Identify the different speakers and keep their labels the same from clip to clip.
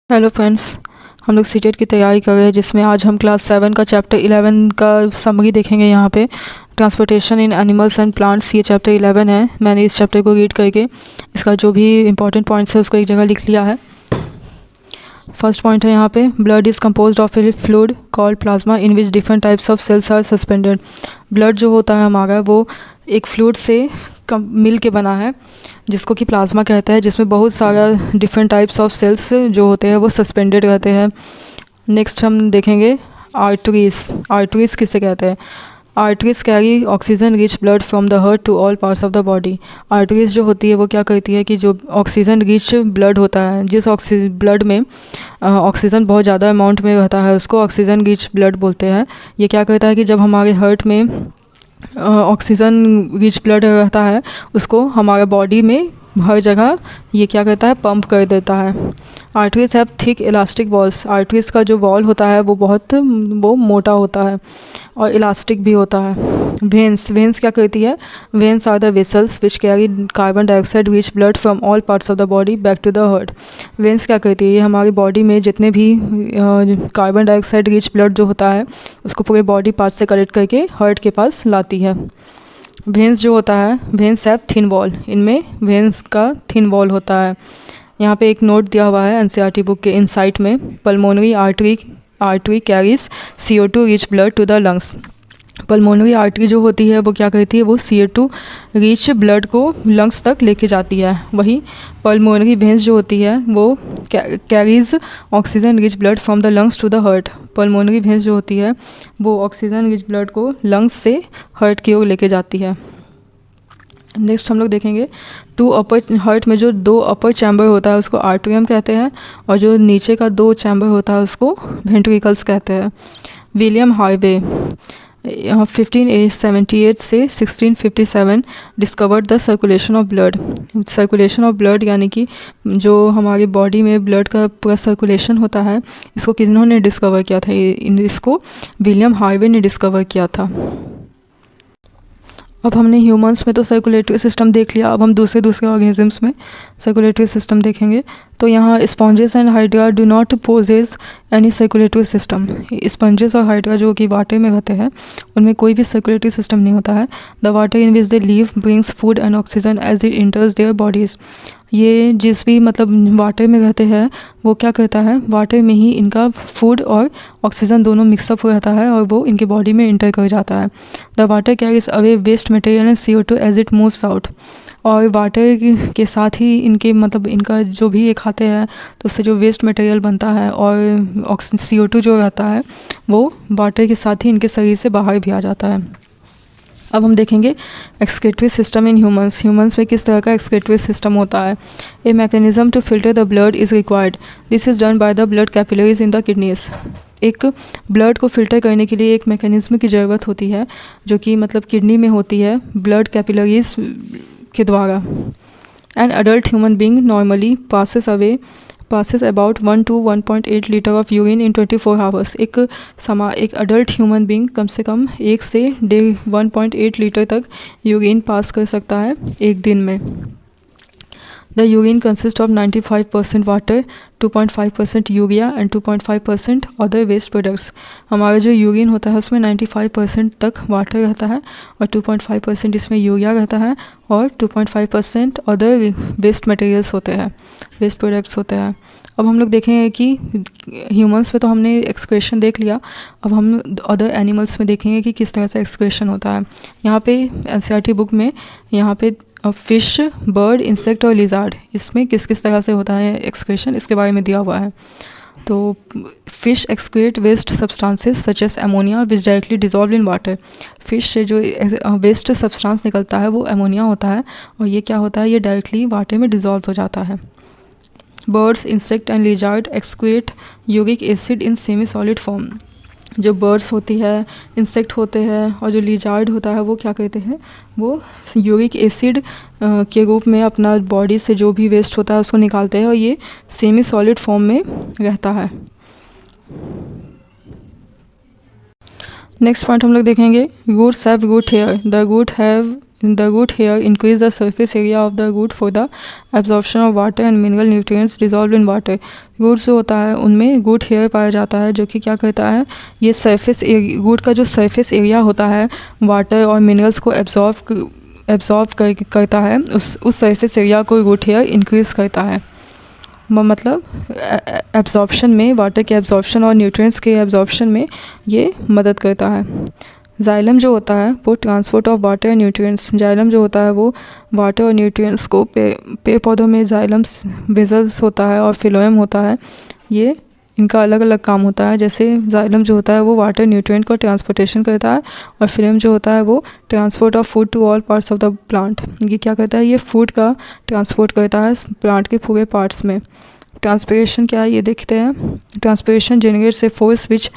Speaker 1: Hello friends, हम लोग CTET की तैयारी कर रहे हैं जिसमें आज हम क्लास 7 का चैप्टर 11 का समरी देखेंगे। यहाँ पे transportation in animals and plants, ये चैप्टर 11 है। मैंने इस चैप्टर को रीड करके इसका जो भी इंपॉर्टेंट पॉइंट्स है उसको एक जगह लिख लिया है। फर्स्ट पॉइंट है यहाँ पे, blood is composed of a fluid called plasma in which different types of cells are suspended. Blood जो होता है हमारा वो एक फ्लूइड से मिल के बना है जिसको कि प्लाज्मा कहते हैं, जिसमें बहुत सारा डिफरेंट टाइप्स ऑफ सेल्स जो होते हैं वो सस्पेंडेड रहते हैं। नेक्स्ट हम देखेंगे आर्टरीज। आर्टरीज किसे कहते हैं? Arteries carry oxygen rich blood from the heart to all parts of the body. Arteries जो होती है वो क्या करती है कि जो ऑक्सीजन रिच ब्लड होता है, जिस ब्लड में ऑक्सीजन बहुत ज़्यादा अमाउंट में रहता है उसको ऑक्सीजन रिच ब्लड बोलते हैं। ये क्या करता है कि जब हमारे हार्ट में ऑक्सीजन रिच ब्लड रहता है उसको हमारे बॉडी में हर जगह ये क्या करता है, पंप कर देता है। Arteries have thick elastic walls. Arteries का जो वॉल होता है वो मोटा होता है और इलास्टिक भी होता है। वेंस क्या करती है? Veins are the vessels which carry carbon dioxide rich blood from all parts of the body back to the heart. Veins क्या करती है? ये हमारी बॉडी में जितने भी कार्बन डाइऑक्साइड रिच ब्लड जो होता है उसको पूरे बॉडी पार्ट से कलेक्ट करके हार्ट के पास लाती है। वेंस जो होता है, वेंस हैव थिन वॉल। इनमें वेंस का थिन वॉल होता है। यहाँ पे एक नोट दिया हुआ है एनसीईआरटी बुक के इनसाइट में, pulmonary artery carries CO2 rich blood to the lungs. Pulmonary artery जो होती है वो क्या करती है? वो CO2 रिच ब्लड को लंग्स तक लेके जाती है। वही पल्मोनरी वेंस जो होती है वो carries oxygen rich blood from the lungs to the heart. Pulmonary veins जो होती है वो ऑक्सीजन रिच ब्लड को लंग्स से हार्ट की ओर लेके जाती है। नेक्स्ट हम लोग देखेंगे हार्ट में जो 2 अपर चैम्बर होता है उसको आर्टरियम कहते हैं और जो नीचे का 2 चैम्बर होता है उसको वेंट्रिकल्स कहते हैं। विलियम हार्वे 1578 से 1657 discovered the circulation of blood. Circulation of blood यानी कि जो हमारी बॉडी में ब्लड का पूरा सर्कुलेशन होता है, इसको किन्होंने डिस्कवर किया था? इसको विलियम हार्वे ने डिस्कवर किया था। अब हमने ह्यूमंस में तो सर्कुलेटरी सिस्टम देख लिया, अब हम दूसरे ऑर्गेनिजम्स में सर्कुलेटरी सिस्टम देखेंगे। तो यहाँ sponges and hydra do not possess any circulatory system. Sponges और हाइड्रा जो कि वाटर में रहते हैं उनमें कोई भी सर्कुलेटरी सिस्टम नहीं होता है। The water in which they live brings food and oxygen as it enters their bodies. ये जिस भी वाटर में रहते हैं वो क्या करता है, वाटर में ही इनका फूड और ऑक्सीजन दोनों मिक्सअप हो जाता है और वो इनके बॉडी में इंटर कर जाता है। The water carries away waste material and CO2 as it moves out. और वाटर के साथ ही इनके इनका जो भी ये खाते हैं तो उससे जो वेस्ट मटेरियल बनता है और CO2 जो रहता है वो वाटर के साथ ही इनके शरीर से बाहर भी आ जाता है। अब हम देखेंगे excretory system in humans. Humans में किस तरह का एक्सक्रीटरी सिस्टम होता है? A mechanism to filter the blood is required. This is done by the blood capillaries in the kidneys. एक ब्लड को फिल्टर करने के लिए एक मैकेनिज्म की ज़रूरत होती है जो कि किडनी में होती है, ब्लड कैपिलरीज के द्वारा। An adult human being normally passes about 1 to 1.8 litre of urine in 24 hours. एक अडल्ट ह्यूमन बींग कम से कम 1 से 1.8 लीटर तक यूरिन पास कर सकता है एक दिन में। The urine consist of 95% water, 2.5% urea and 2.5% other waste products. हमारा जो यूरिन होता है उसमें 95% तक वाटर रहता है और 2.5% इसमें यूरिया रहता है और 2.5% अदर वेस्ट मटेरियल्स होते हैं, वेस्ट प्रोडक्ट्स होते हैं। अब हम लोग देखेंगे कि ह्यूमंस में तो हमने एक्सक्रेशन देख लिया, अब हम अदर एनिमल्स में देखेंगे कि किस तरह से एक्सक्रेशन होता है। यहाँ पे एनसीईआरटी बुक में यहाँ पे फिश, बर्ड, इंसेक्ट और लिजार्ड, इसमें किस किस तरह से होता है एक्सक्रेशन इसके बारे में दिया हुआ है। तो fish excrete waste substances such as ammonia which directly dissolve in water. Fish से जो वेस्ट सब्सटेंस निकलता है वो अमोनिया होता है और ये क्या होता है, ये डायरेक्टली वाटर में डिजॉल्व हो जाता है। Birds, insect and lizard excrete uric acid in semi solid form. जो बर्ड्स होती है, इंसेक्ट होते हैं और जो लिजार्ड होता है वो क्या कहते हैं, वो यूरिक एसिड के रूप में अपना बॉडी से जो भी वेस्ट होता है उसको निकालते हैं और ये सेमी सॉलिड फॉर्म में रहता है। नेक्स्ट पॉइंट हम लोग देखेंगे, roots have root hair. The root have the root hair increase the surface area of the root for the absorption of water and mineral nutrients dissolve in water. Root जो होता है उनमें root hair पाया जाता है जो कि क्या करता है, ये सरफेस रूट का जो सरफेस एरिया होता है वाटर और मिनरल्स को एब्जॉर्व करता है, उस सरफेस एरिया को रूट हेयर इंक्रीज़ करता है। मतलब एब्जॉर्प्शन में, वाटर के एब्जॉर्प्शन और न्यूट्रिएंट्स के एब्जॉर्प्शन में ये मदद करता है। जाइलम जो होता है वो transport of water and nutrients, xylem जो होता है वो वाटर और न्यूट्रिएंट्स को पेड़ पौधों में जाइलम वेजल्स होता है और फिलोएम होता है, ये इनका अलग अलग काम होता है। जैसे जाइलम जो होता है वो वाटर न्यूट्रिएंट को ट्रांसपोर्टेशन करता है और फिलोएम जो होता है वो transport of food to all parts of the plant. ये क्या करता है, ये फूड का ट्रांसपोर्ट करता है प्लांट के पूरे पार्ट्स में। ट्रांसपिरेशन क्या है ये देखते हैं। Transpiration generates a force which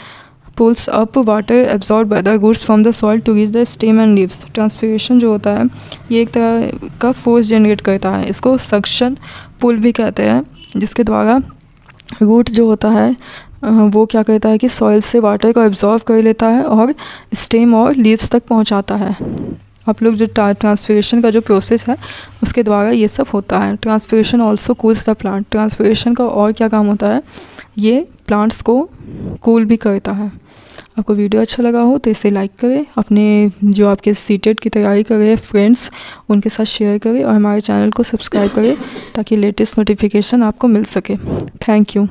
Speaker 1: pulls up water absorbed by the roots from the soil to reach the stem and leaves। Transpiration जो होता है ये एक तरह का फोर्स जनरेट करता है, इसको सक्शन पुल भी कहते हैं, जिसके द्वारा रूट जो होता है वो क्या करता है कि सॉइल से वाटर को एब्जॉर्व कर लेता है और स्टेम और लीव्स तक पहुंचाता है। आप लोग जो ट्रांसपिरेशन का जो प्रोसेस है उसके द्वारा ये सब होता है। Transpiration also cools the plant, transpiration का और क्या काम होता है, ये प्लांट्स को कूल भी करता है। आपको वीडियो अच्छा लगा हो तो इसे लाइक करें, अपने जो आपके सीटेट की तैयारी कर रहे हैं फ्रेंड्स उनके साथ शेयर करें और हमारे चैनल को सब्सक्राइब करें ताकि लेटेस्ट नोटिफिकेशन आपको मिल सके। Thank you.